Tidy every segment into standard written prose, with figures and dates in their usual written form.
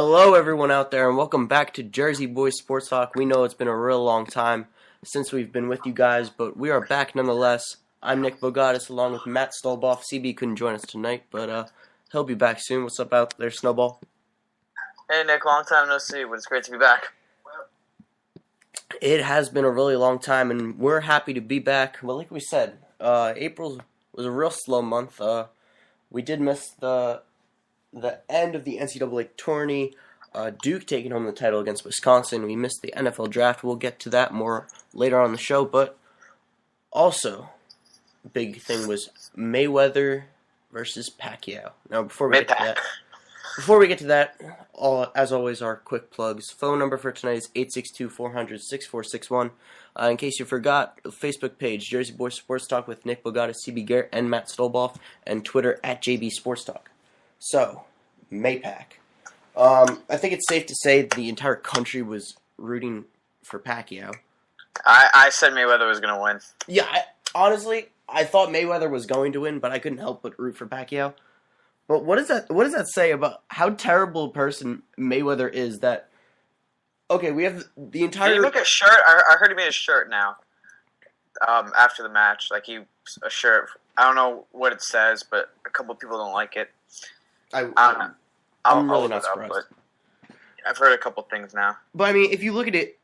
Hello, everyone out there, and welcome back to Jersey Boys Sports Talk. We know it's been a real long time since we've been with you guys, but we are back nonetheless. I'm Nick Bogatis, along with Matt Stolboff. CB couldn't join us tonight, but he'll be back soon. What's up out there, Snowball? Hey Nick, long time no see, but it's great to be back. It has been a really long time, and we're happy to be back. Well, like we said, April was a real slow month. We did miss the end of the NCAA tourney, Duke taking home the title against Wisconsin. We missed the NFL draft. We'll get to that more later on the show. But also, big thing was Mayweather versus Pacquiao. Now, before we get to that, as always, our quick plugs. Phone number for tonight is 862-400-6461. In case you forgot, the Facebook page, Jersey Boys Sports Talk with Nick Bogatis, CB Garrett, and Matt Stolboff, and Twitter at JB Sports Talk. So, Maypac. I think it's safe to say the entire country was rooting for Pacquiao. I said Mayweather was going to win. Yeah, honestly, I thought Mayweather was going to win, but I couldn't help but root for Pacquiao. But what does that say about how terrible a person Mayweather is? That okay, we have the entire. Did you make a shirt? I heard he made a shirt now. After the match, a shirt. I don't know what it says, but a couple of people don't like it. I'm really not surprised. I've heard a couple things now. But I mean, if you look at it,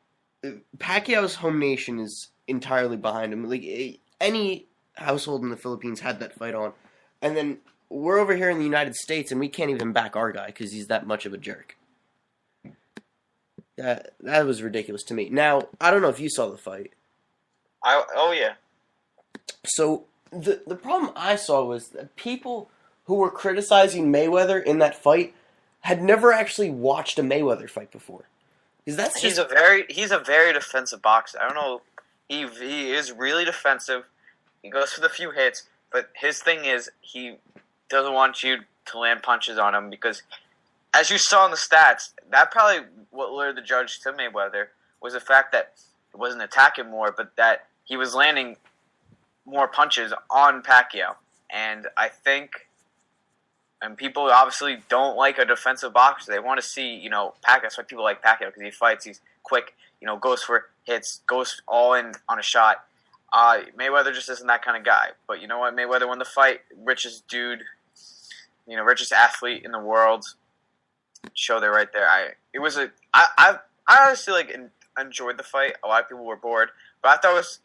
Pacquiao's home nation is entirely behind him. Like any household in the Philippines had that fight on, and then we're over here in the United States, and we can't even back our guy because he's that much of a jerk. That was ridiculous to me. Now, I don't know if you saw the fight. Oh yeah. So the problem I saw was that people who were criticizing Mayweather in that fight had never actually watched a Mayweather fight before. Because he's a very defensive boxer. I don't know. He is really defensive. He goes for the few hits, but his thing is he doesn't want you to land punches on him because, as you saw in the stats, that probably what lured the judge to Mayweather was the fact that he wasn't attacking more, but that he was landing more punches on Pacquiao. And I think, and people obviously don't like a defensive boxer. They want to see, Pacquiao. That's why people like Pacquiao because he fights. He's quick. Goes for hits. Goes all in on a shot. Mayweather just isn't that kind of guy. But you know what? Mayweather won the fight. Richest dude. Richest athlete in the world. Show there right there. I honestly enjoyed the fight. A lot of people were bored, but I thought it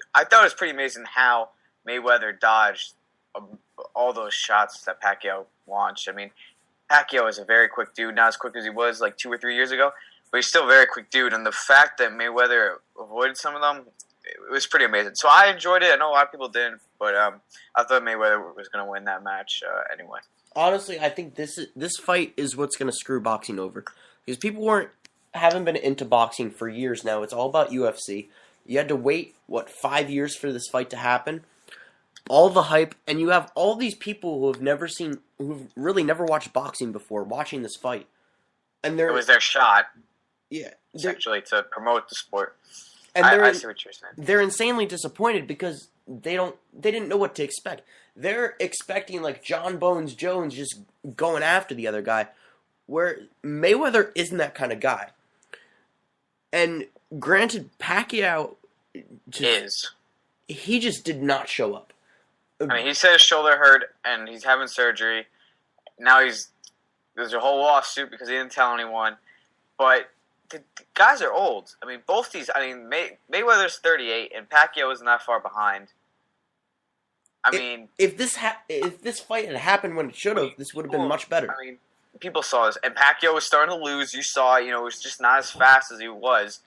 was pretty amazing how Mayweather dodged all those shots that Pacquiao launched. I mean, Pacquiao is a very quick dude, not as quick as he was 2 or 3 years ago, but he's still a very quick dude. And the fact that Mayweather avoided some of them, it was pretty amazing. So I enjoyed it. I know a lot of people didn't, but I thought Mayweather was going to win that match anyway. Honestly, I think this fight is what's going to screw boxing over because people haven't been into boxing for years now. It's all about UFC. You had to wait 5 years for this fight to happen. All the hype, and you have all these people who've really never watched boxing before, watching this fight, and it was their shot. Yeah, essentially to promote the sport. And I see what you're saying. They're insanely disappointed because they didn't know what to expect. They're expecting John Bones Jones just going after the other guy, where Mayweather isn't that kind of guy. And granted, Pacquiao he just did not show up. I mean, he said his shoulder hurt and he's having surgery. Now there's a whole lawsuit because he didn't tell anyone. But the guys are old. I mean, both these. I mean, Mayweather's 38 and Pacquiao isn't that far behind. If this fight had happened when it should have, this would have been much better. I mean, people saw this, and Pacquiao was starting to lose. You saw, it was just not as fast as he was,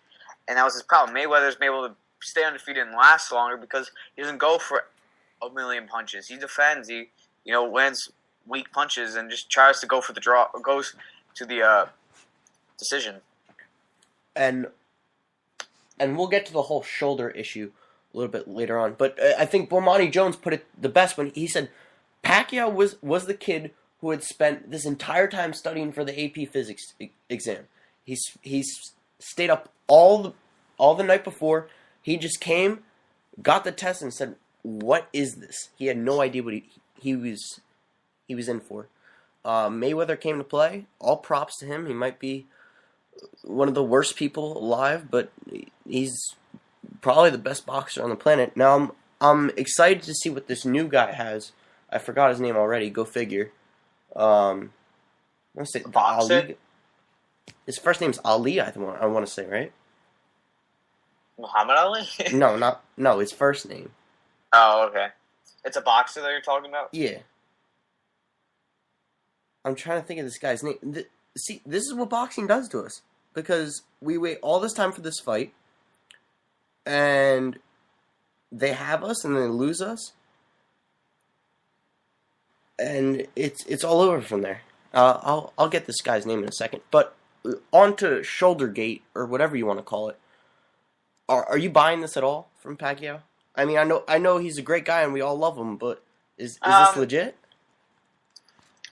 and that was his problem. Mayweather's been able to stay undefeated and last longer because he doesn't go for a million punches. He defends. He, lands weak punches and just tries to go for the draw, or goes to the decision. And we'll get to the whole shoulder issue a little bit later on. But I think Bomani Jones put it the best when he said Pacquiao was the kid who had spent this entire time studying for the AP Physics exam. He's stayed up all the night before. He just came, got the test, and said, "What is this?" He had no idea what he was in for. Mayweather came to play. All props to him. He might be one of the worst people alive, but he's probably the best boxer on the planet. Now I'm excited to see what this new guy has. I forgot his name already. Go figure. I want to say the Boxer? Ali. His first name's Ali. I want to say right. Muhammad Ali? No. His first name. Oh, okay. It's a boxer that you're talking about? Yeah. I'm trying to think of this guy's name. See, this is what boxing does to us because we wait all this time for this fight, and they have us and they lose us, and it's all over from there. I'll get this guy's name in a second, but on to Shouldergate or whatever you want to call it. Are you buying this at all from Pacquiao? I mean, I know he's a great guy and we all love him, but is this legit?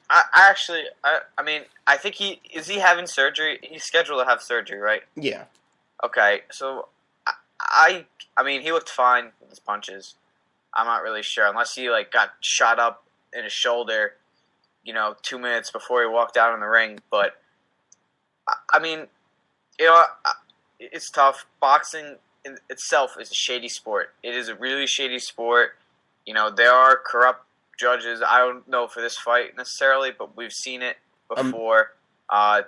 I mean, I think is he having surgery? He's scheduled to have surgery, right? Yeah. Okay, so I mean, he looked fine with his punches. I'm not really sure unless he like got shot up in his shoulder, 2 minutes before he walked out in the ring. But I mean, it's tough. Boxing in itself is a shady sport. It is a really shady sport. There are corrupt judges. I don't know for this fight necessarily, but we've seen it before.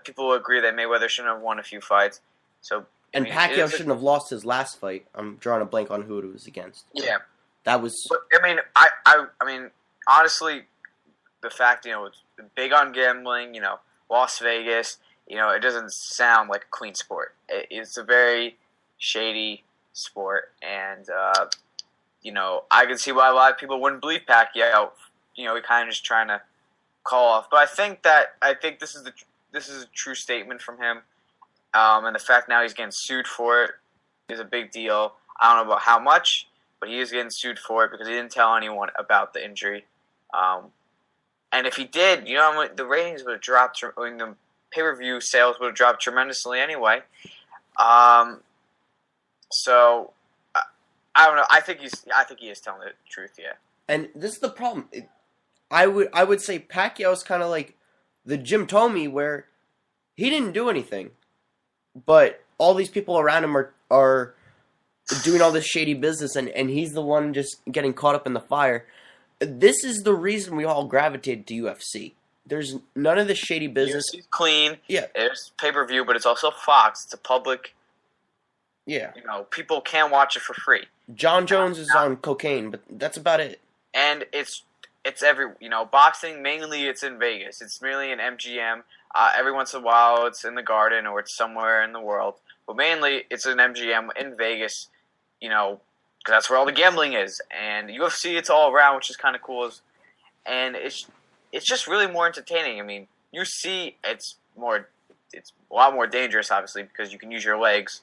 People agree that Mayweather shouldn't have won a few fights. So and Pacquiao shouldn't have lost his last fight. I'm drawing a blank on who it was against. Yeah, that was. But, I mean, honestly, the fact it's big on gambling. Las Vegas. It doesn't sound like a clean sport. It's a very shady sport, and I can see why a lot of people wouldn't believe Pacquiao. He kind of just trying to call off. But I think this is a true statement from him, and the fact now he's getting sued for it is a big deal. I don't know about how much, but he is getting sued for it because he didn't tell anyone about the injury. And if he did, the ratings would have dropped. The pay-per-view sales would have dropped tremendously anyway. So I don't know. I think he is telling the truth. Yeah. And this is the problem. I would say Pacquiao's kind of like the Jim Thome, where he didn't do anything, but all these people around him are doing all this shady business, and he's the one just getting caught up in the fire. This is the reason we all gravitated to UFC. There's none of this shady business. UFC's clean. Yeah. It's pay-per-view, but it's also Fox. It's a public. Yeah. People can watch it for free. John Jones is on cocaine, but that's about it. And it's boxing, mainly it's in Vegas. It's merely in MGM. Every once in a while it's in the Garden or it's somewhere in the world. But mainly it's in MGM in Vegas, because that's where all the gambling is. And UFC, it's all around, which is kind of cool. And it's just really more entertaining. I mean, UFC, it's a lot more dangerous, obviously, because you can use your legs.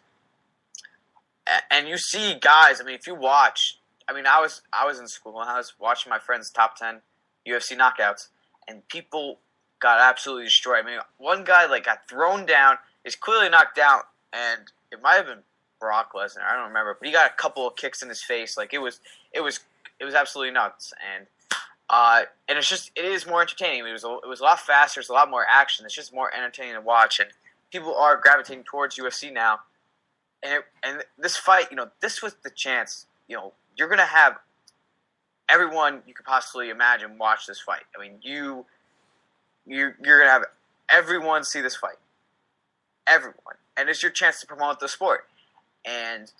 And you see guys, I mean, if you watch, I mean, I was in school and I was watching my friends' top 10 UFC knockouts, and people got absolutely destroyed. I mean, one guy got thrown down, is clearly knocked out, and it might have been Brock Lesnar, I don't remember, but he got a couple of kicks in his face. It was absolutely nuts, and it is more entertaining. It was a lot faster. There's a lot more action. It's just more entertaining to watch, and people are gravitating towards UFC now. And this fight, this was the chance. You're gonna have everyone you could possibly imagine watch this fight. I mean, you're gonna have everyone see this fight, everyone, and it's your chance to promote the sport. And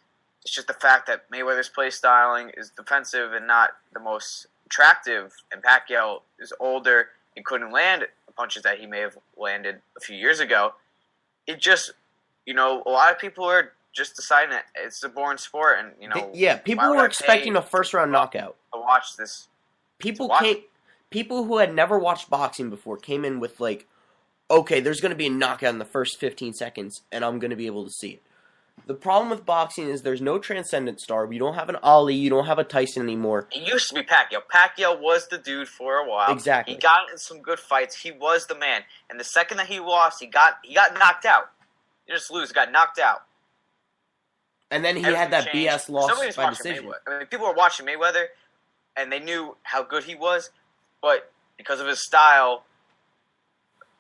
it's just the fact that Mayweather's play styling is defensive and not the most attractive, and Pacquiao is older and couldn't land the punches that he may have landed a few years ago. It just, a lot of people are just deciding that it's a boring sport, and people were expecting a first-round knockout to watch this. People who had never watched boxing before came in with okay, there's going to be a knockout in the first 15 seconds, and I'm going to be able to see it. The problem with boxing is there's no transcendent star. You don't have an Ali. You don't have a Tyson anymore. It used to be Pacquiao. Pacquiao was the dude for a while. Exactly. He got in some good fights. He was the man. And the second that he lost, he got knocked out. He didn't just lose. He got knocked out. And then he had that BS loss by decision. Mayweather. I mean, people were watching Mayweather, and they knew how good he was, but because of his style,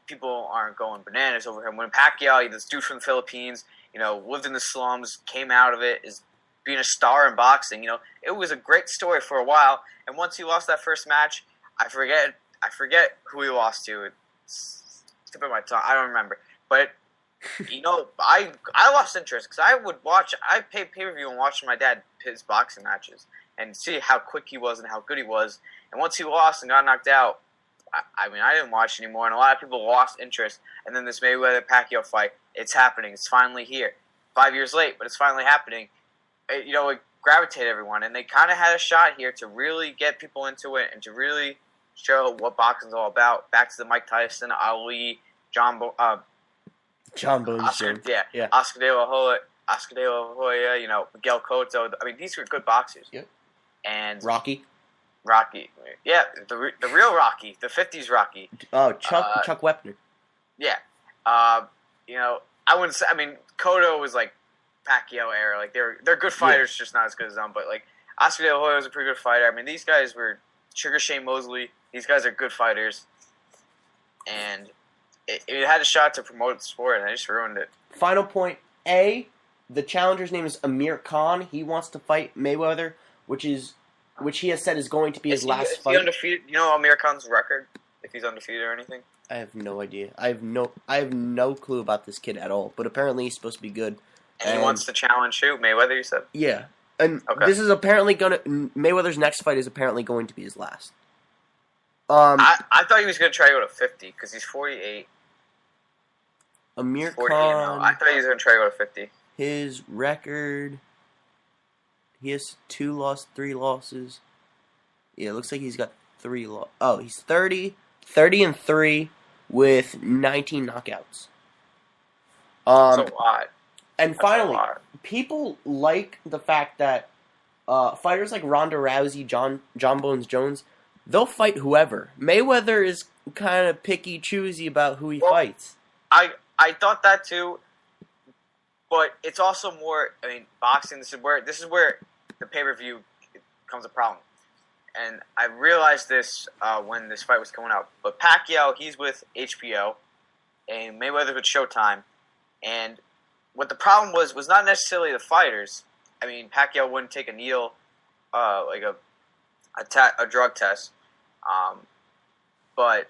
people aren't going bananas over him. When Pacquiao, this dude from the Philippines, lived in the slums, came out of it, is being a star in boxing. It was a great story for a while. And once he lost that first match, I forget who he lost to. It's tip of my tongue. I don't remember. But I lost interest because I paid pay-per-view and watched my dad his boxing matches and see how quick he was and how good he was. And once he lost and got knocked out, I didn't watch anymore, and a lot of people lost interest. And then this Mayweather-Pacquiao fight, it's happening. It's finally here. 5 years late, but it's finally happening. It gravitated everyone, and they kind of had a shot here to really get people into it and to really show what boxing's all about. Back to the Mike Tyson, Ali, John Bones Jones. Yeah. Oscar De La Hoya, Miguel Cotto. These were good boxers. Yep. And Rocky. Yeah, the real Rocky, the 50s Rocky. Oh, Chuck Wepner. Yeah. I wouldn't say. Cotto was like Pacquiao era. Like they're good fighters, just not as good as them. But like Oscar De La Hoya was a pretty good fighter. These guys were Sugar Shane Mosley. These guys are good fighters, and it had a shot to promote the sport, and I just ruined it. Final point A. The challenger's name is Amir Khan. He wants to fight Mayweather, which he has said is going to be his last fight. Is he undefeated? You know Amir Khan's record? If he's undefeated or anything? I have no idea. I have no clue about this kid at all. But apparently he's supposed to be good. And he wants to challenge who? Mayweather, you said? Yeah. And This is apparently Mayweather's next fight is apparently going to be his last. I thought he was going to try to go to 50 because he's 48. Amir 48 Khan. I thought he was going to try to go to 50. His record. He has 3 losses. Yeah, it looks like he's got 3 losses. Oh, he's 30-3 with 19 knockouts. That's a lot. And finally, people like the fact that fighters like Ronda Rousey, John Bones Jones, they'll fight whoever. Mayweather is kind of picky, choosy about who he fights. I thought that too, but it's also more. Boxing. This is where the pay-per-view becomes a problem. And I realized this when this fight was coming out. But Pacquiao, he's with HBO, and Mayweather with Showtime. And what the problem was not necessarily the fighters. Pacquiao wouldn't take a needle, like a drug test. But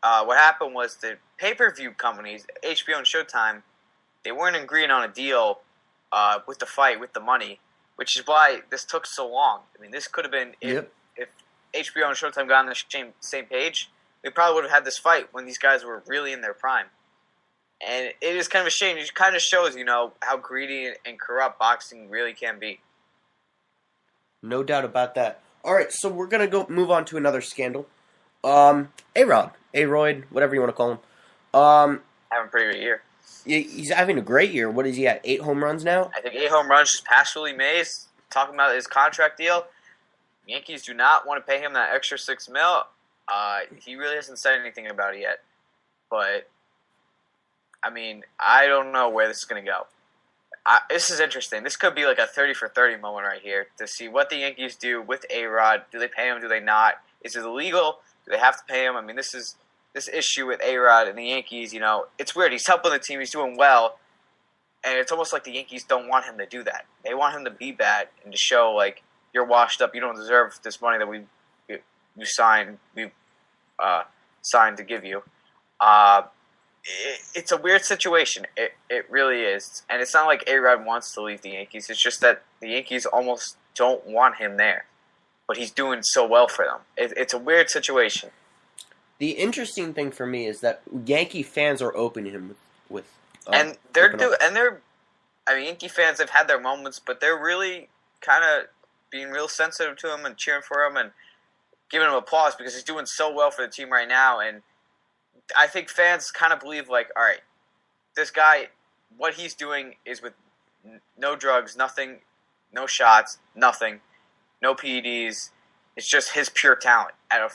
what happened was the pay-per-view companies, HBO and Showtime, they weren't agreeing on a deal with the fight, with the money, which is why this took so long. This could have been if HBO and Showtime got on the same page, we probably would have had this fight when these guys were really in their prime. And it is kind of a shame. It kind of shows, how greedy and corrupt boxing really can be. No doubt about that. All right, so we're gonna move on to another scandal. A-Rod, whatever you want to call him. Having a pretty good year. He's having a great year. What is he at? 8 home runs now? I think 8 home runs just past Willie Mays. Talking about his contract deal. Yankees do not want to pay him that extra $6 million. He really hasn't said anything about it yet. But, I don't know where this is going to go. This is interesting. This could be like a 30 for 30 moment right here to see what the Yankees do with A-Rod. Do they pay him? Do they not? Is it illegal? Do they have to pay him? This issue with A-Rod and the Yankees, it's weird. He's helping the team. He's doing well. And it's almost like the Yankees don't want him to do that. They want him to be bad and to show, like, you're washed up. You don't deserve this money that we signed to give you. It's a weird situation. It really is. And it's not like A-Rod wants to leave the Yankees. It's just that the Yankees almost don't want him there. But he's doing so well for them. It's a weird situation. The interesting thing for me is that Yankee fans are opening him with Yankee fans have had their moments, but they're really kind of being real sensitive to him and cheering for him and giving him applause because he's doing so well for the team right now. And I think fans kind of believe, like, all right, this guy, what he's doing is with no drugs, nothing, no shots, nothing, no PEDs. It's just his pure talent at a